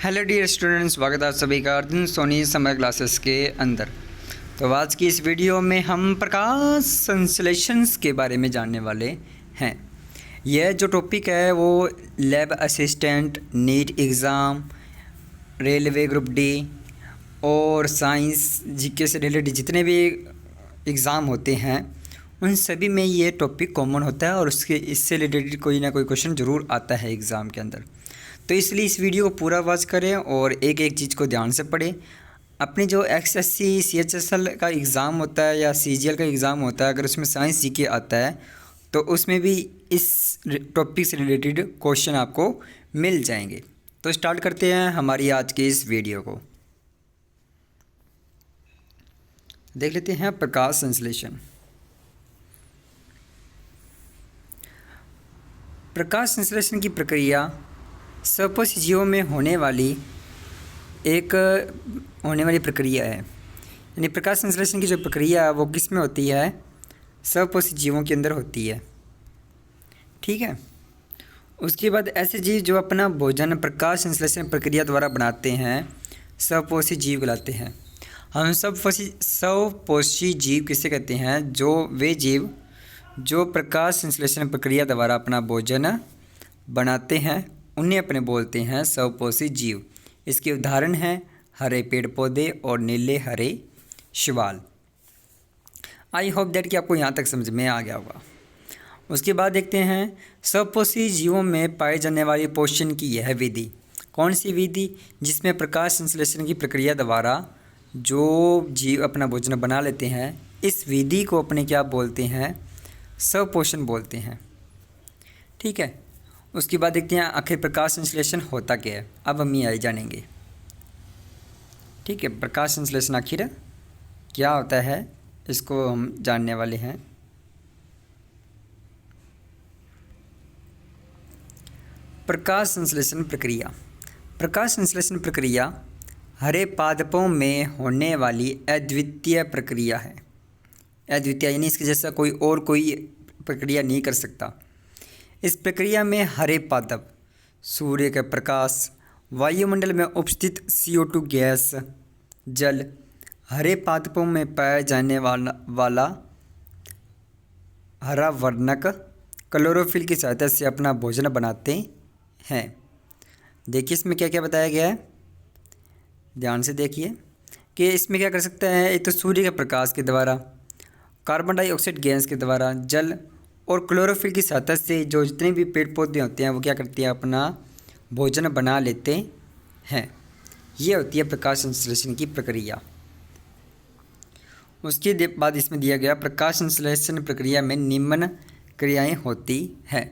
Hello dear students, स्वागत है आप सभी का अर्जुन सोनी समर क्लासेस के अंदर। तो आज की इस वीडियो में हम प्रकाश संश्लेषण के बारे में जानने वाले हैं। यह जो टॉपिक है वो lab assistant, NEET exam, railway group D और साइंस जीके से रिलेटेड जितने भी एग्ज़ाम होते हैं उन सभी में ये टॉपिक कॉमन होता है और इससे रिलेटेड कोई ना कोई क्वेश्चन ज़रूर आता है एग्ज़ाम के अंदर। तो इसलिए इस वीडियो को पूरा वॉच करें और एक एक चीज़ को ध्यान से पढ़ें। अपनी जो एसएससी सीएचएसएल का एग्ज़ाम होता है या सीजीएल का एग्ज़ाम होता है, अगर उसमें साइंस जीके आता है तो उसमें भी इस टॉपिक से रिलेटेड क्वेश्चन आपको मिल जाएंगे। तो स्टार्ट करते हैं हमारी आज की इस वीडियो को। देख लेते हैं प्रकाश संश्लेषण। प्रकाश संश्लेषण की प्रक्रिया सपोषी जीवों में होने वाली प्रक्रिया है। यानी प्रकाश संश्लेषण की जो प्रक्रिया है वो किस में होती है? सपोषी जीवों के अंदर होती है। ठीक है। उसके बाद ऐसे जीव जो अपना भोजन प्रकाश संश्लेषण प्रक्रिया द्वारा बनाते हैं सपोषी जीव कहलाते हैं। हम सपोषी जीव किसे कहते हैं? जो वे जीव जो प्रकाश संश्लेषण प्रक्रिया द्वारा अपना भोजन बनाते हैं उन्हें अपने बोलते हैं सपोषी जीव। इसके उदाहरण हैं हरे पेड़ पौधे और नीले हरे शैवाल। आई होप दैट कि आपको यहाँ तक समझ में आ गया होगा। उसके बाद देखते हैं सपोषी जीवों में पाए जाने वाली पोषण की यह विधि। कौन सी विधि? जिसमें प्रकाश संश्लेषण की प्रक्रिया द्वारा जो जीव अपना भोजन बना लेते हैं, इस विधि को अपने क्या बोलते हैं? सपोषण बोलते हैं। ठीक है। उसके बाद देखते हैं आखिर प्रकाश संश्लेषण होता क्या है। अब हम ये जानेंगे। ठीक है, प्रकाश संश्लेषण आखिर क्या होता है इसको हम जानने वाले हैं। प्रकाश संश्लेषण प्रक्रिया। प्रकाश संश्लेषण प्रक्रिया हरे पादपों में होने वाली अद्वितीय प्रक्रिया है। अद्वितीय यानी इसके जैसा कोई प्रक्रिया नहीं कर सकता। इस प्रक्रिया में हरे पादप सूर्य का प्रकाश, वायुमंडल में उपस्थित CO2 गैस, जल, हरे पादपों में पाया जाने वाला हरा वर्णक क्लोरोफिल की सहायता से अपना भोजन बनाते हैं। देखिए इसमें क्या क्या बताया गया है, ध्यान से देखिए कि इसमें क्या कर सकता है। एक तो सूर्य के प्रकाश के द्वारा, कार्बन डाइऑक्साइड गैस के द्वारा, जल और क्लोरोफिल की सहायता से जो जितने भी पेड़ पौधे होते हैं वो क्या करते हैं? अपना भोजन बना लेते हैं। ये होती है प्रकाश संश्लेषण की प्रक्रिया। उसके बाद इसमें दिया गया प्रकाश संश्लेषण प्रक्रिया में निम्न क्रियाएं होती हैं।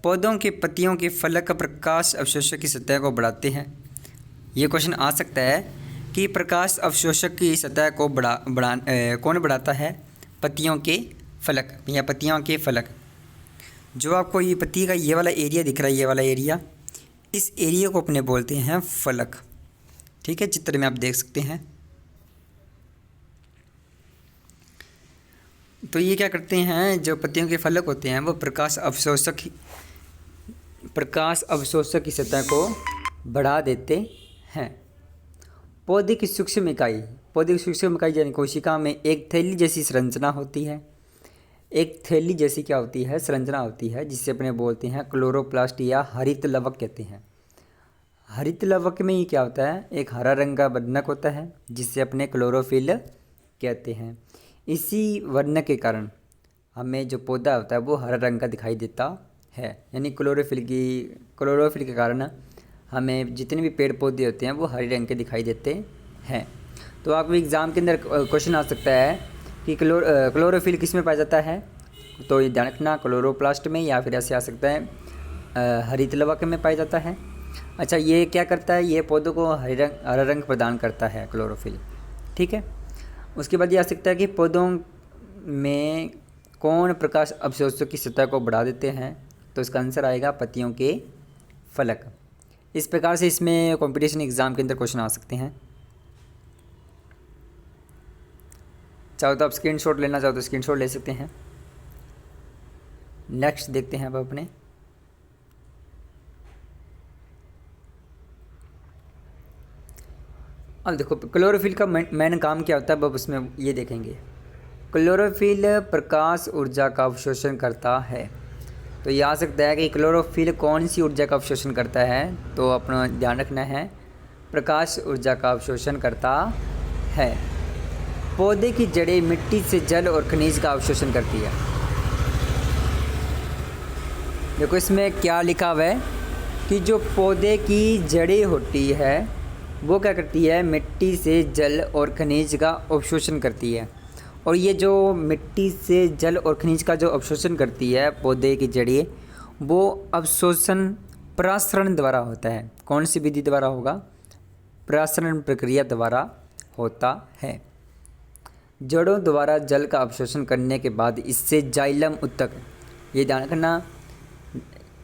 पौधों के पत्तियों के फलक प्रकाश अवशोषक की सतह को बढ़ाते हैं। ये क्वेश्चन आ सकता है कि प्रकाश अवशोषक की सतह को कौन बढ़ाता है? पत्तियों के फलक या पत्तियों के फलक। जो आपको ये पत्ती का ये वाला एरिया दिख रहा है, ये वाला एरिया, इस एरिया को अपने बोलते हैं फलक। ठीक है, चित्र में आप देख सकते हैं। तो ये क्या करते हैं? जो पत्तियों के फलक होते हैं वो प्रकाश अवशोषक की सतह को बढ़ा देते हैं। पौधे की सूक्ष्म इकाई यानी कोशिका में एक थैली जैसी संरचना होती है। एक थैली जैसी क्या होती है? संरचना होती है, जिसे अपने बोलते हैं क्लोरोप्लास्ट या हरित लवक कहते हैं। हरित लवक में ये क्या होता है? एक हरा रंग का वर्णक होता है जिसे अपने क्लोरोफिल कहते हैं। इसी वर्णक के कारण हमें जो पौधा होता है वो हरा रंग का दिखाई देता है। यानी क्लोरोफिल के कारण हमें जितने भी पेड़ पौधे होते हैं वो हरे रंग के दिखाई देते हैं। तो आपको एग्ज़ाम के अंदर क्वेश्चन आ सकता है कि क्लोरोफिल किस में पाया जाता है? तो ये ध्यान रखना, क्लोरोप्लास्ट में, या फिर ऐसे आ सकता है हरित लवक में पाया जाता है। अच्छा, ये क्या करता है? ये पौधों को हरा रंग प्रदान करता है क्लोरोफिल। ठीक है। उसके बाद ये आ सकता है कि पौधों में कौन प्रकाश अवशोषक की सतह को बढ़ा देते हैं? तो इसका आंसर आएगा पत्तियों के फलक। इस प्रकार से इसमें कंपटीशन एग्ज़ाम के अंदर क्वेश्चन आ सकते हैं। चाहो तो आप स्क्रीनशॉट लेना चाहो तो स्क्रीनशॉट ले सकते हैं। नेक्स्ट देखते हैं अब अपने अब देखो क्लोरोफिल का मेन काम क्या होता है, अब उसमें ये देखेंगे। क्लोरोफिल प्रकाश ऊर्जा का अवशोषण करता है। तो ये आ सकता है कि क्लोरोफिल कौन सी ऊर्जा का अवशोषण करता है, तो अपना ध्यान रखना है प्रकाश ऊर्जा का अवशोषण करता है। पौधे की जड़ें मिट्टी से जल और खनिज का अवशोषण करती है। देखो इसमें क्या लिखा हुआ है कि जो पौधे की जड़ें होती है वो क्या करती है, मिट्टी से जल और खनिज का अवशोषण करती है। और ये जो मिट्टी से जल और खनिज का जो अवशोषण करती है पौधे की जड़ें, वो अवशोषण परासरण द्वारा होता है। कौन सी विधि द्वारा होगा, परासरण प्रक्रिया द्वारा होता है। जड़ों द्वारा जल का अवशोषण करने के बाद इससे जाइलम उत्तक, ये ध्यान रखना,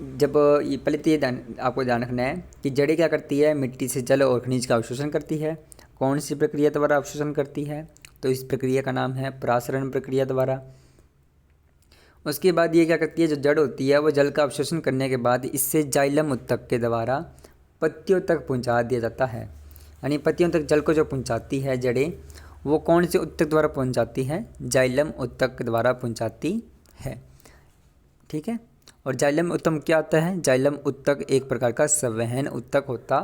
जब ये पहले तो ये आपको ध्यान रखना है कि जड़ें क्या करती है, मिट्टी से जल और खनिज का अवशोषण करती है। कौन सी प्रक्रिया द्वारा अवशोषण करती है, तो इस प्रक्रिया का नाम है परासरण प्रक्रिया द्वारा। उसके बाद ये क्या करती है, जो जड़ होती है वो जल का अवशोषण करने के बाद इससे जाइलम उत्तक के द्वारा पत्तियों तक पहुंचा दिया जाता है। यानी पत्तियों तक जल को जो पहुंचाती है जड़ें, वो कौन से उत्तक द्वारा पहुंचाती है, जाइलम उत्तक द्वारा पहुंचाती है। ठीक है। और जाइलम उत्तक क्या होता है, जाइलम उत्तक एक प्रकार का संवहन उत्तक होता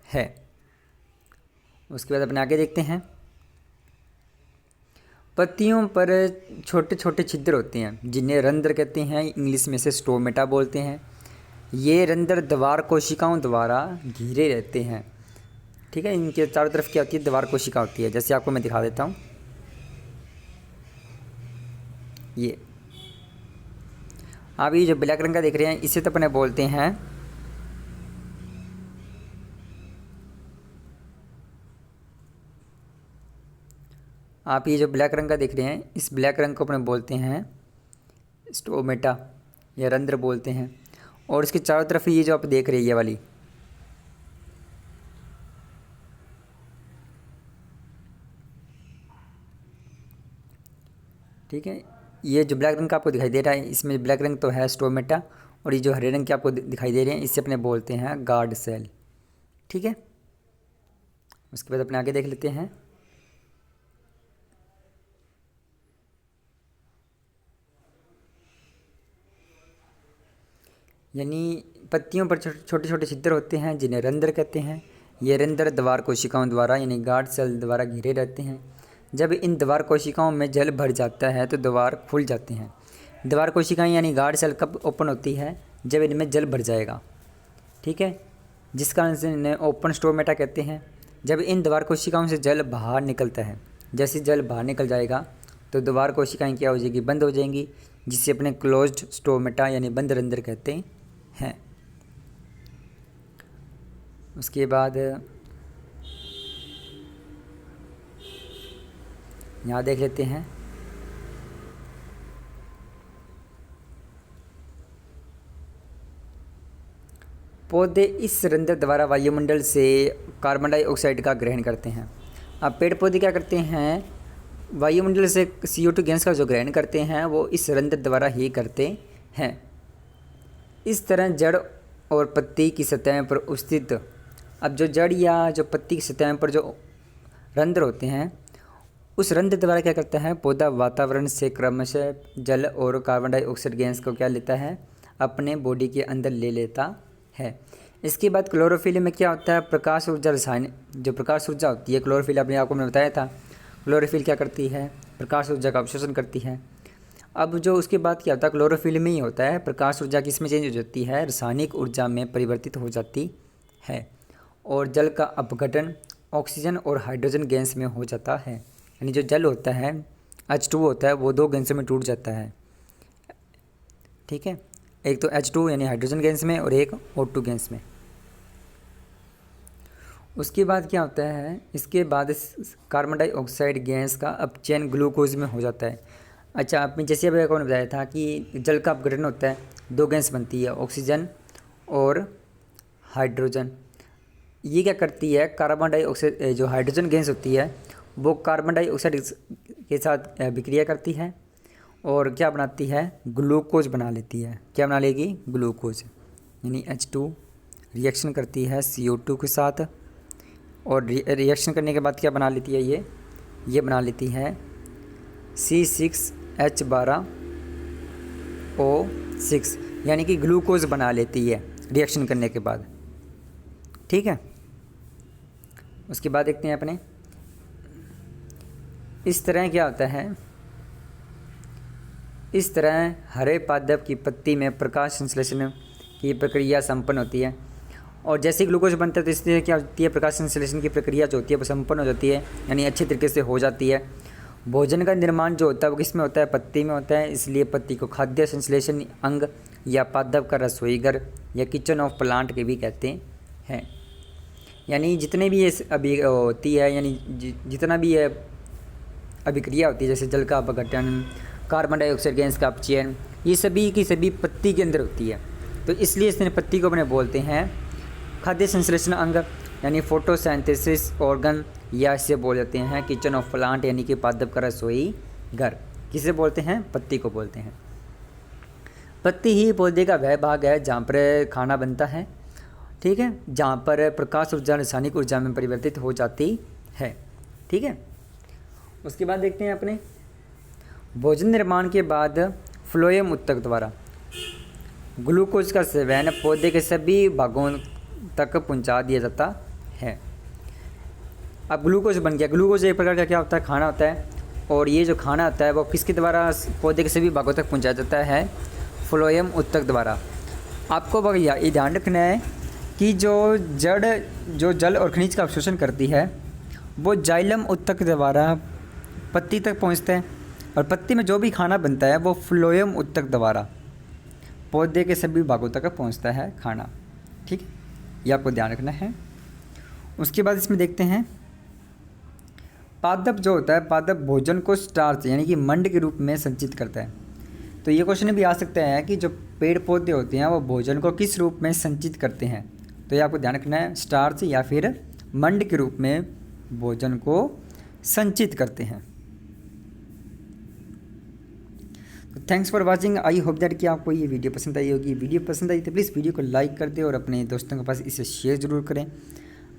है। उसके बाद अपने आगे देखते हैं। पत्तियों पर छोटे छोटे छिद्र होते हैं जिन्हें रंध्र कहते हैं, इंग्लिश में से स्टोमेटा बोलते हैं। ये रंध्र द्वार कोशिकाओं द्वारा घिरे रहते हैं। ठीक है। इनके चारों तरफ क्या होती है, द्वार कोशिका होती है। जैसे आपको मैं दिखा देता हूँ, ये आप ये जो ब्लैक रंग का देख रहे हैं इसे तो अपने बोलते हैं आप ये जो ब्लैक रंग का देख रहे हैं इस ब्लैक रंग को अपने बोलते हैं स्टोमेटा या रंध्र बोलते हैं। और इसके चारों तरफ ये जो आप देख रहे हैं ये वाली, ठीक है, ये जो ब्लैक रंग का आपको दिखाई दे रहा है इसमें ब्लैक रंग तो है स्टोमेटा, और ये जो हरे रंग के आपको दिखाई दे रहे हैं इसे अपने बोलते हैं गार्ड सेल। ठीक है। उसके बाद अपने आगे देख लेते हैं। यानी पत्तियों पर छोटे छोटे छिद्र होते हैं जिन्हें रंध्र कहते हैं। ये रंध्र द्वार कोशिकाओं द्वारा यानी गार्ड सेल द्वारा घिरे रहते हैं। जब इन द्वार कोशिकाओं में जल भर जाता है तो द्वार खुल जाते हैं। द्वार कोशिकाएं यानी गार्ड सेल कब ओपन होती है, जब इनमें जल भर जाएगा। ठीक है। जिस कारण से इन्हें ओपन स्टोमेटा कहते हैं। जब इन द्वार कोशिकाओं से जल बाहर निकलता है, जैसे जल बाहर निकल जाएगा तो द्वार कोशिकाएं क्या हो जाएगी, बंद हो जाएंगी, जिसे अपने क्लोज्ड स्टोमेटा यानी बंद रंध्र कहते हैं। उसके बाद यहाँ देख लेते हैं। पौधे इस रंध्र द्वारा वायुमंडल से कार्बन डाइऑक्साइड का ग्रहण करते हैं। अब पेड़ पौधे क्या करते हैं, वायुमंडल से CO2 गैस का जो ग्रहण करते हैं वो इस रंध्र द्वारा ही करते हैं। इस तरह जड़ और पत्ती की सतह पर उपस्थित, अब जो जड़ या जो पत्ती की सतह पर जो रंध्र होते हैं उस रंध्र द्वारा क्या करता है, पौधा वातावरण से क्रमशः जल और कार्बन डाइऑक्साइड गैस को क्या लेता है, अपने बॉडी के अंदर ले लेता है। इसके बाद क्लोरोफिल में क्या होता है, प्रकाश ऊर्जा रसायन, जो प्रकाश ऊर्जा होती है क्लोरोफिल, अपने आपको मैंने बताया था क्लोरोफिल क्या करती है, प्रकाश ऊर्जा का अवशोषण करती है। अब जो उसके बाद क्या होता है, क्लोरोफिल में ही होता है, प्रकाश ऊर्जा किस में चेंज हो जाती है, रासायनिक ऊर्जा में परिवर्तित हो जाती है और जल का अपघटन ऑक्सीजन और हाइड्रोजन गैस में हो जाता है। यानी जो जल होता है H2 होता है वो दो गैसों में टूट जाता है। ठीक है। एक तो H2 यानी हाइड्रोजन गैस में और एक O2 गैस में। उसके बाद क्या होता है, इसके बाद कार्बन डाइऑक्साइड गैस का अपचयन ग्लूकोज में हो जाता है। अच्छा, आपने जैसे अभी आपको बताया था कि जल का अपघटन होता है, दो गैस बनती है ऑक्सीजन और हाइड्रोजन। ये क्या करती है, कार्बन डाइऑक्साइड जो हाइड्रोजन गैस होती है वो कार्बन डाइऑक्साइड के साथ विक्रिया करती है और क्या बनाती है, ग्लूकोज बना लेती है। क्या बना लेगी, ग्लूकोज। यानी H2 रिएक्शन करती है CO2 के साथ और रिएक्शन करने के बाद क्या बना लेती है ये बना लेती है C6H12O6, यानी कि ग्लूकोज बना लेती है रिएक्शन करने के बाद। ठीक है, उसके बाद देखते हैं अपने इस तरह क्या होता है। इस तरह हरे पादप की पत्ती में प्रकाश संश्लेषण की प्रक्रिया संपन्न होती है, और जैसे ही ग्लूकोज बनता है तो इसलिए क्या होती है, प्रकाश संश्लेषण की प्रक्रिया जो होती है वो संपन्न हो जाती है, यानी अच्छे तरीके से हो जाती है। भोजन का निर्माण जो होता है वो किस में होता है, पत्ती में होता है, इसलिए पत्ती को खाद्य संश्लेषण अंग या पादप का रसोई घर या किचन ऑफ प्लांट के भी कहते हैं। यानी जितने भी ये अभी होती है, यानी जितना भी ये अभिक्रिया होती है, जैसे जल का अपघटन, कार्बन डाइऑक्साइड गैस का अपचयन, ये सभी की सभी पत्ती के अंदर होती है। तो इसलिए इसने पत्ती को अपने बोलते हैं खाद्य संश्लेषण अंग, यानी फोटोसिंथेसिस ऑर्गन, या इसे बोल देते हैं किचन ऑफ प्लांट, यानी कि पादप का रसोई घर। किसे बोलते हैं, पत्ती को बोलते हैं। पत्ती ही पौधे का वह भाग है जहाँ पर खाना बनता है। ठीक है, जहाँ पर प्रकाश ऊर्जा रासायनिक ऊर्जा में परिवर्तित हो जाती है। ठीक है, उसके बाद देखते हैं अपने भोजन निर्माण के बाद फ्लोएम ऊतक द्वारा ग्लूकोज का सेवन पौधे के सभी भागों तक पहुंचा दिया जाता है। अब ग्लूकोज बन गया। ग्लूकोज एक प्रकार का क्या होता है, खाना होता है, और ये जो खाना होता है वो किसके द्वारा पौधे के सभी भागों तक पहुंचाया जाता है, फ्लोएम ऊतक द्वारा। आपको भैया ये ध्यान रखना है कि जो जल और खनिज का अवशोषण करती है वो जाइलम ऊतक द्वारा पत्ती तक पहुंचते हैं, और पत्ती में जो भी खाना बनता है वो फ्लोएम ऊतक द्वारा पौधे के सभी भागों तक पहुंचता है खाना। ठीक है, ये आपको ध्यान रखना है। उसके बाद इसमें देखते हैं पादप जो होता है, पादप भोजन को स्टार्च यानी कि मंड के रूप में संचित करता है। तो ये क्वेश्चन भी आ सकता है कि जो पेड़ पौधे होते हैं वो भोजन को किस रूप में संचित करते हैं। तो ये आपको ध्यान रखना है, स्टार्च या फिर मंड के रूप में भोजन को संचित करते हैं। तो thanks for watching. I hope that कि आपको ये वीडियो पसंद आई होगी। वीडियो पसंद आई तो प्लीज़ वीडियो को लाइक कर दें और अपने दोस्तों के पास इसे शेयर ज़रूर करें।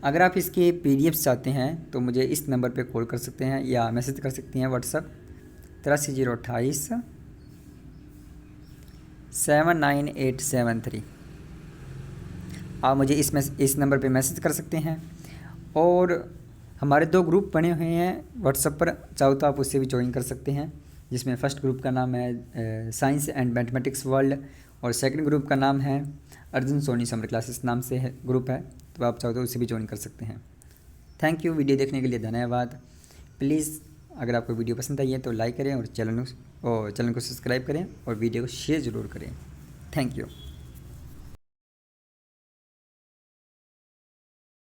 अगर आप इसके PDFs चाहते हैं तो मुझे इस नंबर पे कॉल कर सकते हैं या मैसेज कर सकते हैं व्हाट्सअप 83 028 79873। आप मुझे इस नंबर पे मैसेज कर सकते हैं। और हमारे 2 ग्रुप बने हुए हैं व्हाट्सएप पर, चाहो तो आप उससे भी ज्वाइन कर सकते हैं, जिसमें फ़र्स्ट ग्रुप का नाम है साइंस एंड मैथमेटिक्स वर्ल्ड, और सेकंड ग्रुप का नाम है अर्जुन सोनी समर क्लासेस नाम से है ग्रुप है, तो आप चाहो तो उससे भी ज्वाइन कर सकते हैं। थैंक यू, वीडियो देखने के लिए धन्यवाद। प्लीज़ अगर आपको वीडियो पसंद आई है तो लाइक करें और चैनल को सब्सक्राइब करें और वीडियो को शेयर ज़रूर करें। Thank you.